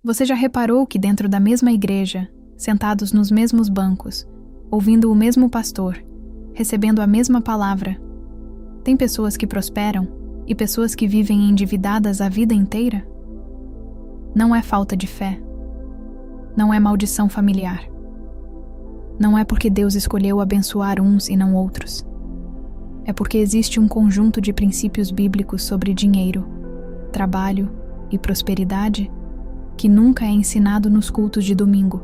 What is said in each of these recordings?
Você já reparou que dentro da mesma igreja, sentados nos mesmos bancos, ouvindo o mesmo pastor, recebendo a mesma palavra, tem pessoas que prosperam e pessoas que vivem endividadas a vida inteira? Não é falta de fé. Não é maldição familiar. Não é porque Deus escolheu abençoar uns e não outros. É porque existe um conjunto de princípios bíblicos sobre dinheiro, trabalho e prosperidade que nunca é ensinado nos cultos de domingo.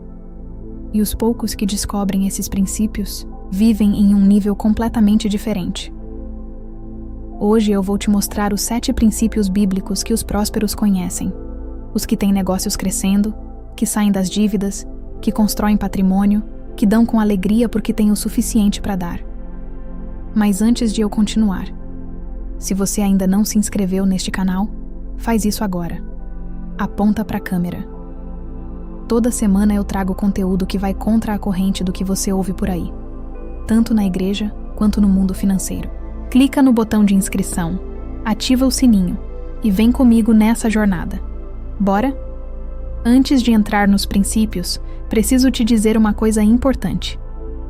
E os poucos que descobrem esses princípios vivem em um nível completamente diferente. Hoje eu vou te mostrar os 7 princípios bíblicos que os prósperos conhecem. Os que têm negócios crescendo, que saem das dívidas, que constroem patrimônio, que dão com alegria porque têm o suficiente para dar. Mas antes de eu continuar, se você ainda não se inscreveu neste canal, faz isso agora. Aponta para a câmera. Toda semana eu trago conteúdo que vai contra a corrente do que você ouve por aí, tanto na igreja quanto no mundo financeiro. Clica no botão de inscrição, ativa o sininho e vem comigo nessa jornada. Bora? Antes de entrar nos princípios, preciso te dizer uma coisa importante.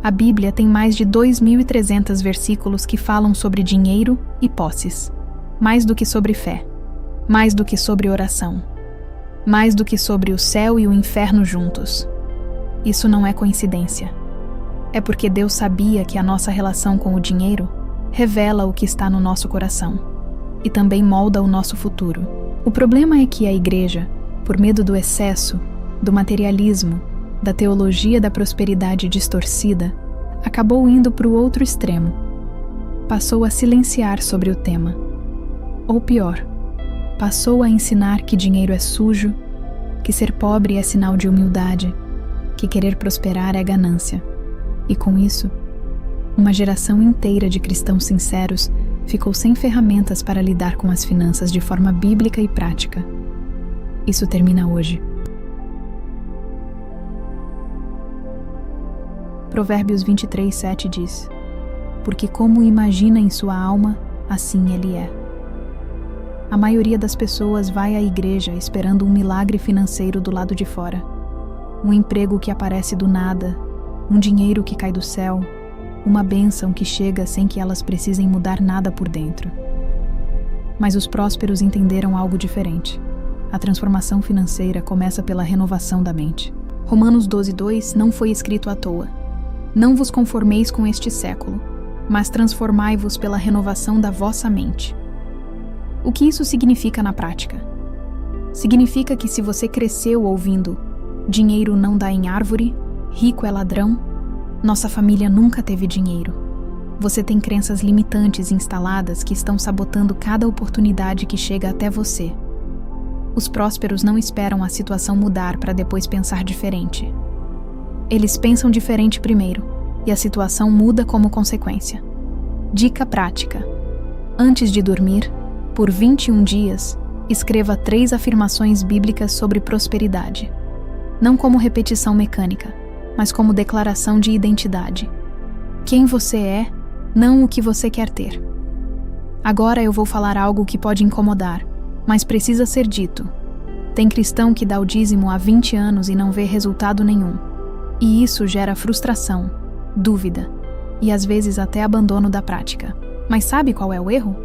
A Bíblia tem mais de 2.300 versículos que falam sobre dinheiro e posses. Mais do que sobre fé. Mais do que sobre oração. Mais do que sobre o céu e o inferno juntos. Isso não é coincidência. É porque Deus sabia que a nossa relação com o dinheiro revela o que está no nosso coração e também molda o nosso futuro. O problema é que a igreja, por medo do excesso, do materialismo, da teologia da prosperidade distorcida, acabou indo para o outro extremo. Passou a silenciar sobre o tema. Ou pior, passou a ensinar que dinheiro é sujo, que ser pobre é sinal de humildade, que querer prosperar é ganância. E com isso, uma geração inteira de cristãos sinceros ficou sem ferramentas para lidar com as finanças de forma bíblica e prática. Isso termina hoje. Provérbios 23:7 diz: porque como imagina em sua alma, assim ele é. A maioria das pessoas vai à igreja esperando um milagre financeiro do lado de fora. Um emprego que aparece do nada, um dinheiro que cai do céu, uma bênção que chega sem que elas precisem mudar nada por dentro. Mas os prósperos entenderam algo diferente. A transformação financeira começa pela renovação da mente. Romanos 12:2 não foi escrito à toa. Não vos conformeis com este século, mas transformai-vos pela renovação da vossa mente. O que isso significa na prática? Significa que se você cresceu ouvindo dinheiro não dá em árvore, rico é ladrão, nossa família nunca teve dinheiro. Você tem crenças limitantes instaladas que estão sabotando cada oportunidade que chega até você. Os prósperos não esperam a situação mudar para depois pensar diferente. Eles pensam diferente primeiro, e a situação muda como consequência. Dica prática: antes de dormir, por 21 dias, escreva 3 afirmações bíblicas sobre prosperidade. Não como repetição mecânica, mas como declaração de identidade. Quem você é, não o que você quer ter. Agora eu vou falar algo que pode incomodar, mas precisa ser dito. Tem cristão que dá o dízimo há 20 anos e não vê resultado nenhum. E isso gera frustração, dúvida e às vezes até abandono da prática. Mas sabe qual é o erro?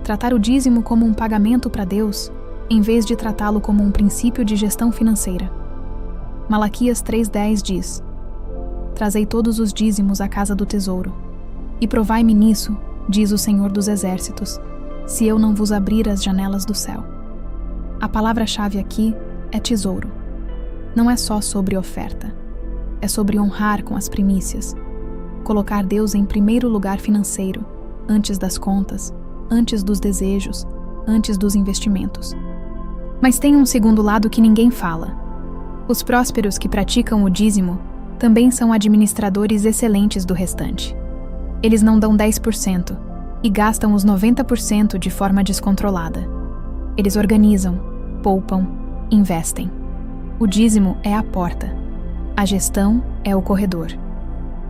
Tratar o dízimo como um pagamento para Deus, em vez de tratá-lo como um princípio de gestão financeira. Malaquias 3:10 diz: trazei todos os dízimos à casa do tesouro, e provai-me nisso, diz o Senhor dos Exércitos, se eu não vos abrir as janelas do céu. A palavra-chave aqui é tesouro. Não é só sobre oferta. É sobre honrar com as primícias. Colocar Deus em primeiro lugar financeiro, antes das contas, antes dos desejos, antes dos investimentos. Mas tem um segundo lado que ninguém fala. Os prósperos que praticam o dízimo também são administradores excelentes do restante. Eles não dão 10% e gastam os 90% de forma descontrolada. Eles organizam, poupam, investem. O dízimo é a porta. A gestão é o corredor.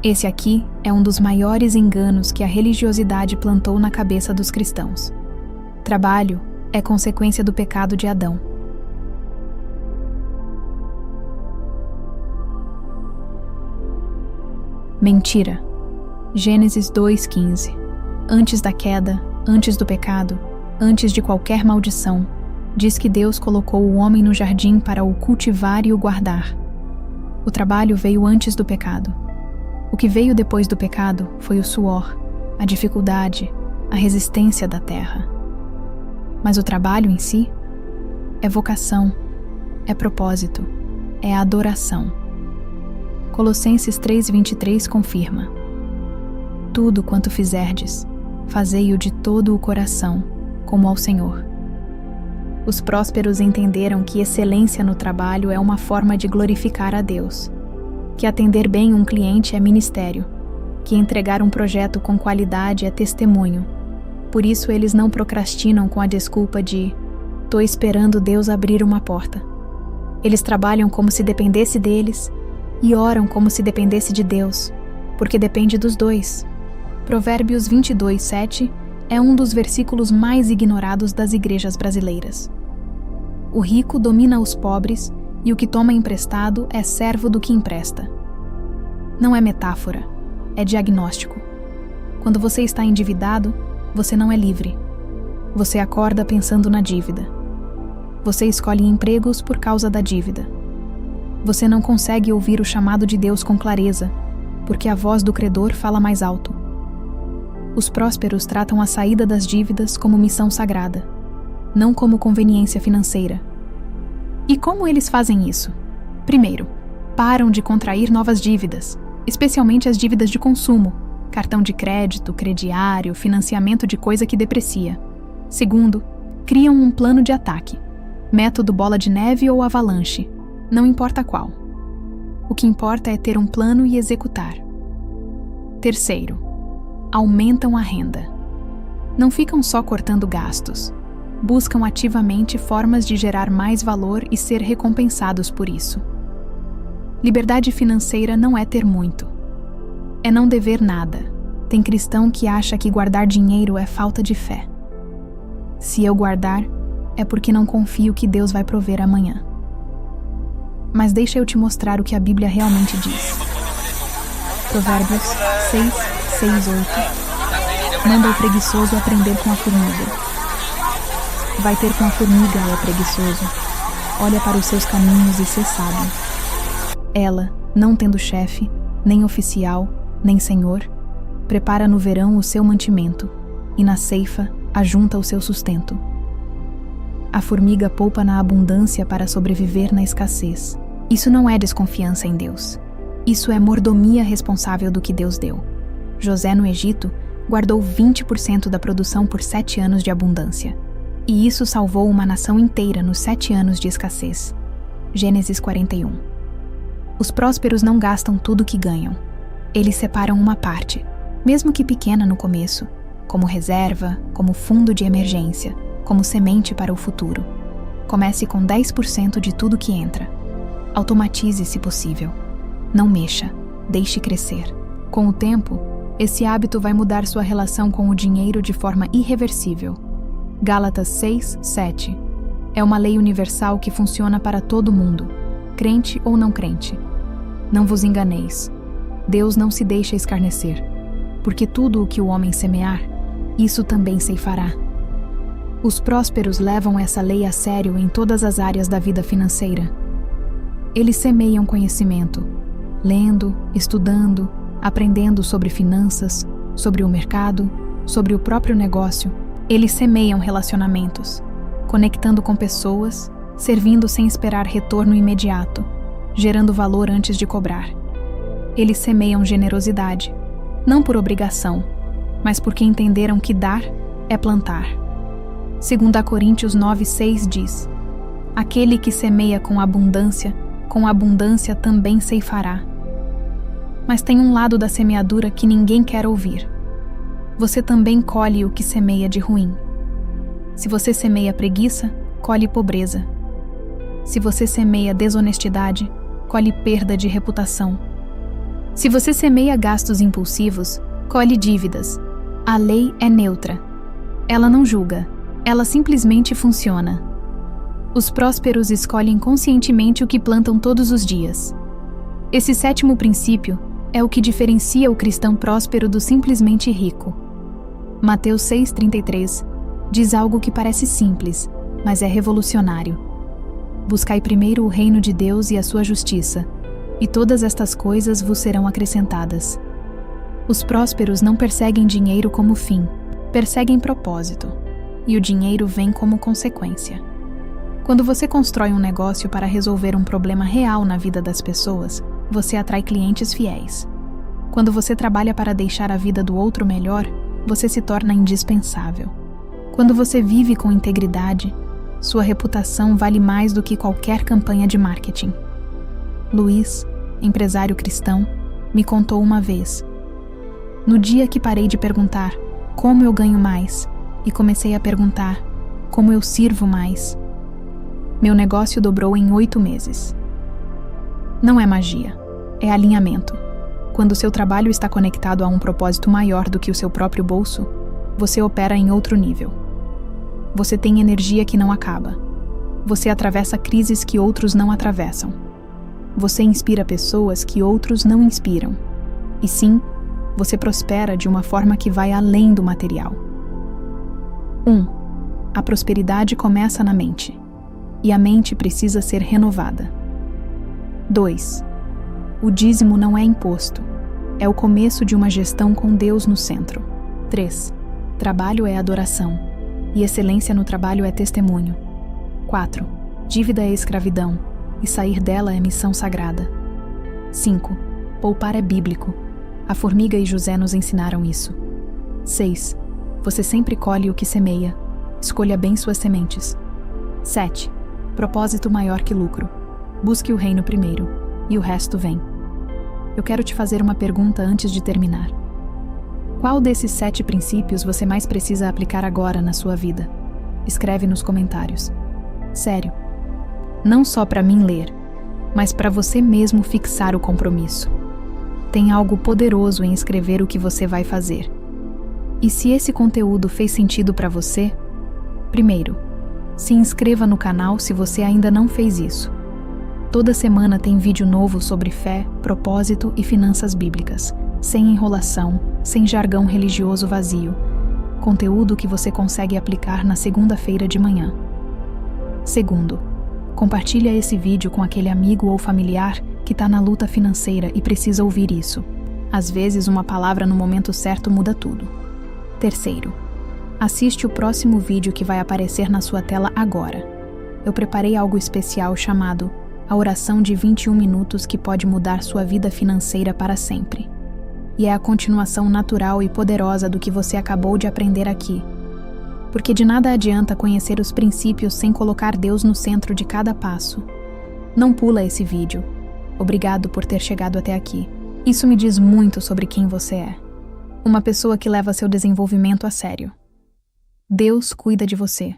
Esse aqui é um dos maiores enganos que a religiosidade plantou na cabeça dos cristãos. Trabalho é consequência do pecado de Adão. Mentira. Gênesis 2:15. Antes da queda, antes do pecado, antes de qualquer maldição, diz que Deus colocou o homem no jardim para o cultivar e o guardar. O trabalho veio antes do pecado. O que veio depois do pecado foi o suor, a dificuldade, a resistência da terra. Mas o trabalho em si é vocação, é propósito, é adoração. Colossenses 3:23 confirma: tudo quanto fizerdes, fazei-o de todo o coração, como ao Senhor. Os prósperos entenderam que excelência no trabalho é uma forma de glorificar a Deus, que atender bem um cliente é ministério, que entregar um projeto com qualidade é testemunho. Por isso eles não procrastinam com a desculpa de "tô esperando Deus abrir uma porta". Eles trabalham como se dependesse deles e oram como se dependesse de Deus, porque depende dos dois. Provérbios 22:7 é um dos versículos mais ignorados das igrejas brasileiras. O rico domina os pobres e o que toma emprestado é servo do que empresta. Não é metáfora, é diagnóstico. Quando você está endividado, você não é livre. Você acorda pensando na dívida. Você escolhe empregos por causa da dívida. Você não consegue ouvir o chamado de Deus com clareza, porque a voz do credor fala mais alto. Os prósperos tratam a saída das dívidas como missão sagrada, não como conveniência financeira. E como eles fazem isso? Primeiro, param de contrair novas dívidas, especialmente as dívidas de consumo, cartão de crédito, crediário, financiamento de coisa que deprecia. Segundo, criam um plano de ataque, método bola de neve ou avalanche, não importa qual. O que importa é ter um plano e executar. Terceiro, aumentam a renda. Não ficam só cortando gastos. Buscam ativamente formas de gerar mais valor e ser recompensados por isso. Liberdade financeira não é ter muito. É não dever nada. Tem cristão que acha que guardar dinheiro é falta de fé. Se eu guardar, é porque não confio que Deus vai prover amanhã. Mas deixa eu te mostrar o que a Bíblia realmente diz. Provérbios 6:8. Manda o preguiçoso aprender com a formiga. Vai ter com a formiga, ó preguiçoso. Olha para os seus caminhos e sê sábio. Ela, não tendo chefe, nem oficial, nem senhor, prepara no verão o seu mantimento, e na ceifa ajunta o seu sustento. A formiga poupa na abundância para sobreviver na escassez. Isso não é desconfiança em Deus. Isso é mordomia responsável do que Deus deu. José, no Egito, guardou 20% da produção por 7 anos de abundância. E isso salvou uma nação inteira nos 7 anos de escassez. Gênesis 41. Os prósperos não gastam tudo o que ganham. Eles separam uma parte, mesmo que pequena no começo, como reserva, como fundo de emergência, como semente para o futuro. Comece com 10% de tudo que entra. Automatize se possível. Não mexa, deixe crescer. Com o tempo, esse hábito vai mudar sua relação com o dinheiro de forma irreversível. Gálatas 6:7. É uma lei universal que funciona para todo mundo, crente ou não crente. Não vos enganeis. Deus não se deixa escarnecer, porque tudo o que o homem semear, isso também ceifará. Os prósperos levam essa lei a sério em todas as áreas da vida financeira. Eles semeiam conhecimento, lendo, estudando, aprendendo sobre finanças, sobre o mercado, sobre o próprio negócio. Eles semeiam relacionamentos, conectando com pessoas, servindo sem esperar retorno imediato, gerando valor antes de cobrar. Eles semeiam generosidade, não por obrigação, mas porque entenderam que dar é plantar. 2 Coríntios 9:6 diz: aquele que semeia com abundância também ceifará. Mas tem um lado da semeadura que ninguém quer ouvir. Você também colhe o que semeia de ruim. Se você semeia preguiça, colhe pobreza. Se você semeia desonestidade, colhe perda de reputação. Se você semeia gastos impulsivos, colhe dívidas. A lei é neutra. Ela não julga, ela simplesmente funciona. Os prósperos escolhem conscientemente o que plantam todos os dias. Esse 7º princípio, É o que diferencia o cristão próspero do simplesmente rico. Mateus 6,33 diz algo que parece simples, mas é revolucionário. Buscai primeiro o reino de Deus e a sua justiça, e todas estas coisas vos serão acrescentadas. Os prósperos não perseguem dinheiro como fim, perseguem propósito, e o dinheiro vem como consequência. Quando você constrói um negócio para resolver um problema real na vida das pessoas, você atrai clientes fiéis. Quando você trabalha para deixar a vida do outro melhor, você se torna indispensável. Quando você vive com integridade, sua reputação vale mais do que qualquer campanha de marketing. Luiz, empresário cristão, me contou uma vez: no dia que parei de perguntar como eu ganho mais e comecei a perguntar como eu sirvo mais, meu negócio dobrou em 8 meses. Não é magia, é alinhamento. Quando seu trabalho está conectado a um propósito maior do que o seu próprio bolso, você opera em outro nível. Você tem energia que não acaba. Você atravessa crises que outros não atravessam. Você inspira pessoas que outros não inspiram. E sim, você prospera de uma forma que vai além do material. 1. A prosperidade começa na mente. E a mente precisa ser renovada. 2. O dízimo não é imposto. É o começo de uma gestão com Deus no centro. 3. Trabalho é adoração. E excelência no trabalho é testemunho. 4. Dívida é escravidão. E sair dela é missão sagrada. 5. Poupar é bíblico. A formiga e José nos ensinaram isso. 6. Você sempre colhe o que semeia. Escolha bem suas sementes. 7. Propósito maior que lucro. Busque o reino primeiro, e o resto vem. Eu quero te fazer uma pergunta antes de terminar. Qual desses 7 princípios você mais precisa aplicar agora na sua vida? Escreve nos comentários. Sério. Não só para mim ler, mas para você mesmo fixar o compromisso. Tem algo poderoso em escrever o que você vai fazer. E se esse conteúdo fez sentido para você, primeiro, se inscreva no canal se você ainda não fez isso. Toda semana tem vídeo novo sobre fé, propósito e finanças bíblicas, sem enrolação, sem jargão religioso vazio. Conteúdo que você consegue aplicar na segunda-feira de manhã. Segundo, compartilha esse vídeo com aquele amigo ou familiar que está na luta financeira e precisa ouvir isso. Às vezes, uma palavra no momento certo muda tudo. Terceiro, assiste o próximo vídeo que vai aparecer na sua tela agora. Eu preparei algo especial chamado A Oração de 21 Minutos que pode mudar sua vida financeira para sempre. E é a continuação natural e poderosa do que você acabou de aprender aqui. Porque de nada adianta conhecer os princípios sem colocar Deus no centro de cada passo. Não pula esse vídeo. Obrigado por ter chegado até aqui. Isso me diz muito sobre quem você é. Uma pessoa que leva seu desenvolvimento a sério. Deus cuida de você.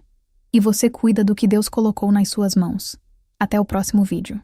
E você cuida do que Deus colocou nas suas mãos. Até o próximo vídeo.